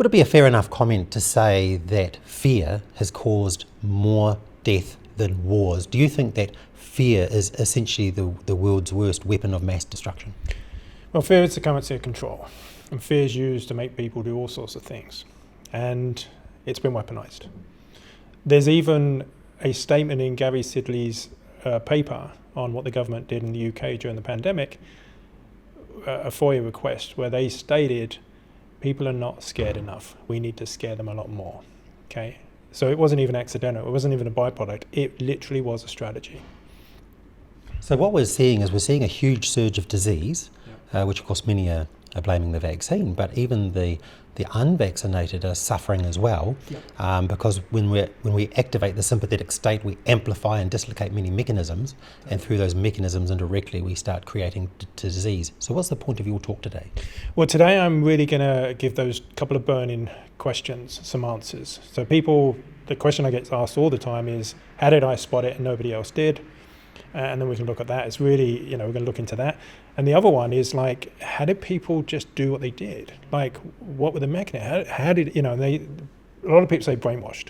Would it be a fair enough comment to say that fear has caused more death than wars? Do you think that fear is essentially the world's worst weapon of mass destruction? Well, fear is the currency of control, and fear is used to make people do all sorts of things, and it's been weaponized. There's even a statement in Gary Sidley's paper on what the government did in the UK during the pandemic, a FOIA request, where they stated people are not scared enough. We need to scare them a lot more. Okay, so it wasn't even accidental. It wasn't even a byproduct. It literally was a strategy. So what we're seeing is a huge surge of disease, which of course many are blaming the vaccine, but even the unvaccinated are suffering as well, because when we activate the sympathetic state, we amplify and dislocate many mechanisms, and through those mechanisms indirectly we start creating disease. So what's the point of your talk today? Well, today I'm really going to give those couple of burning questions some answers. So the question I get asked all the time is, how did I spot it and nobody else did? And then we can look at that. It's really, we're going to look into that. And the other one is like, how did people just do what they did? Like, what were the mechanisms? How did, a lot of people say brainwashed.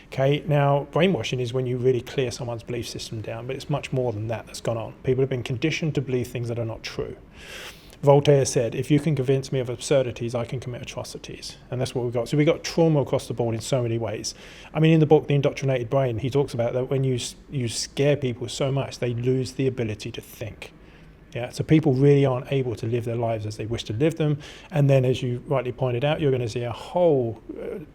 Okay, now brainwashing is when you really clear someone's belief system down, but it's much more than that that's gone on. People have been conditioned to believe things that are not true. Voltaire said, if you can convince me of absurdities, I can commit atrocities. And that's what we've got. So we've got trauma across the board in so many ways. I mean, in the book, The Indoctrinated Brain, he talks about that when you scare people so much, they lose the ability to think. Yeah, so people really aren't able to live their lives as they wish to live them. And then, as you rightly pointed out, you're going to see a whole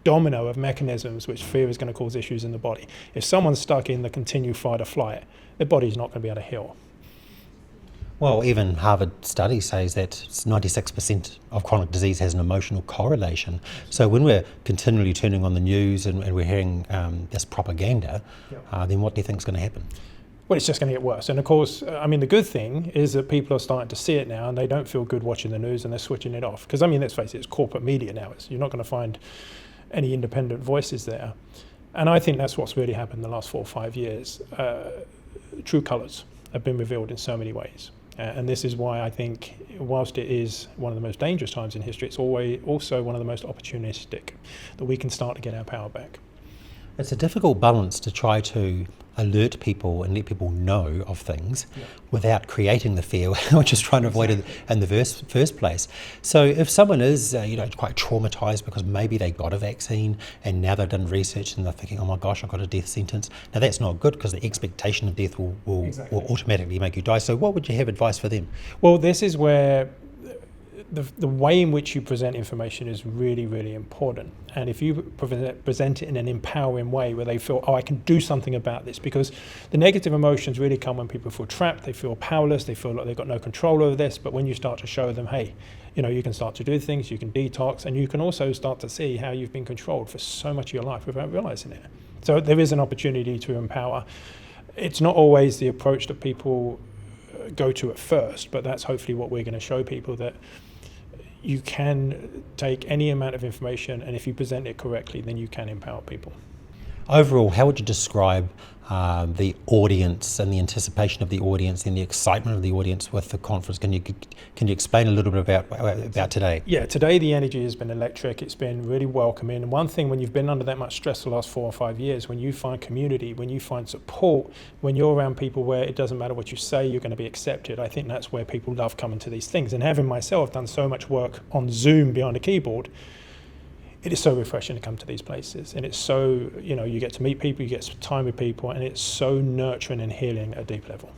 domino of mechanisms which fear is going to cause issues in the body. If someone's stuck in the continued fight or flight, their body's not going to be able to heal. Well, even Harvard study says that 96% of chronic disease has an emotional correlation. So when we're continually turning on the news and we're hearing this propaganda, then what do you think is going to happen? Well, it's just going to get worse. And of course, I mean, the good thing is that people are starting to see it now and they don't feel good watching the news and they're switching it off. Because, I mean, let's face it, it's corporate media now. You're not going to find any independent voices there. And I think that's what's really happened in the last 4 or 5 years. True colours have been revealed in so many ways. And this is why I think, whilst it is one of the most dangerous times in history, it's also one of the most opportunistic, that we can start to get our power back. It's a difficult balance to try to alert people and let people know of things without creating the fear, which is trying to avoid it in the first place. So if someone is quite traumatized because maybe they got a vaccine and now they've done research and they're thinking, oh my gosh, I've got a death sentence. Now that's not good, because the expectation of death will automatically make you die. So what would you have advice for them? Well, this is where the way in which you present information is really, really important. And if you present it in an empowering way where they feel, oh, I can do something about this, because the negative emotions really come when people feel trapped, they feel powerless, they feel like they've got no control over this. But when you start to show them, hey, you can start to do things, you can detox, and you can also start to see how you've been controlled for so much of your life without realizing it. So there is an opportunity to empower. It's not always the approach that people go to at first, but that's hopefully what we're going to show people, that you can take any amount of information, and if you present it correctly, then you can empower people. Overall, how would you describe the audience and the anticipation of the audience and the excitement of the audience with the conference? Can you explain a little bit about today? Yeah, today the energy has been electric. It's been really welcoming. And one thing, when you've been under that much stress the last 4 or 5 years, when you find community, when you find support, when you're around people where it doesn't matter what you say, you're going to be accepted, I think that's where people love coming to these things. And having myself done so much work on Zoom behind a keyboard, it is so refreshing to come to these places, and it's so, you get to meet people, you get some time with people, and it's so nurturing and healing at a deep level.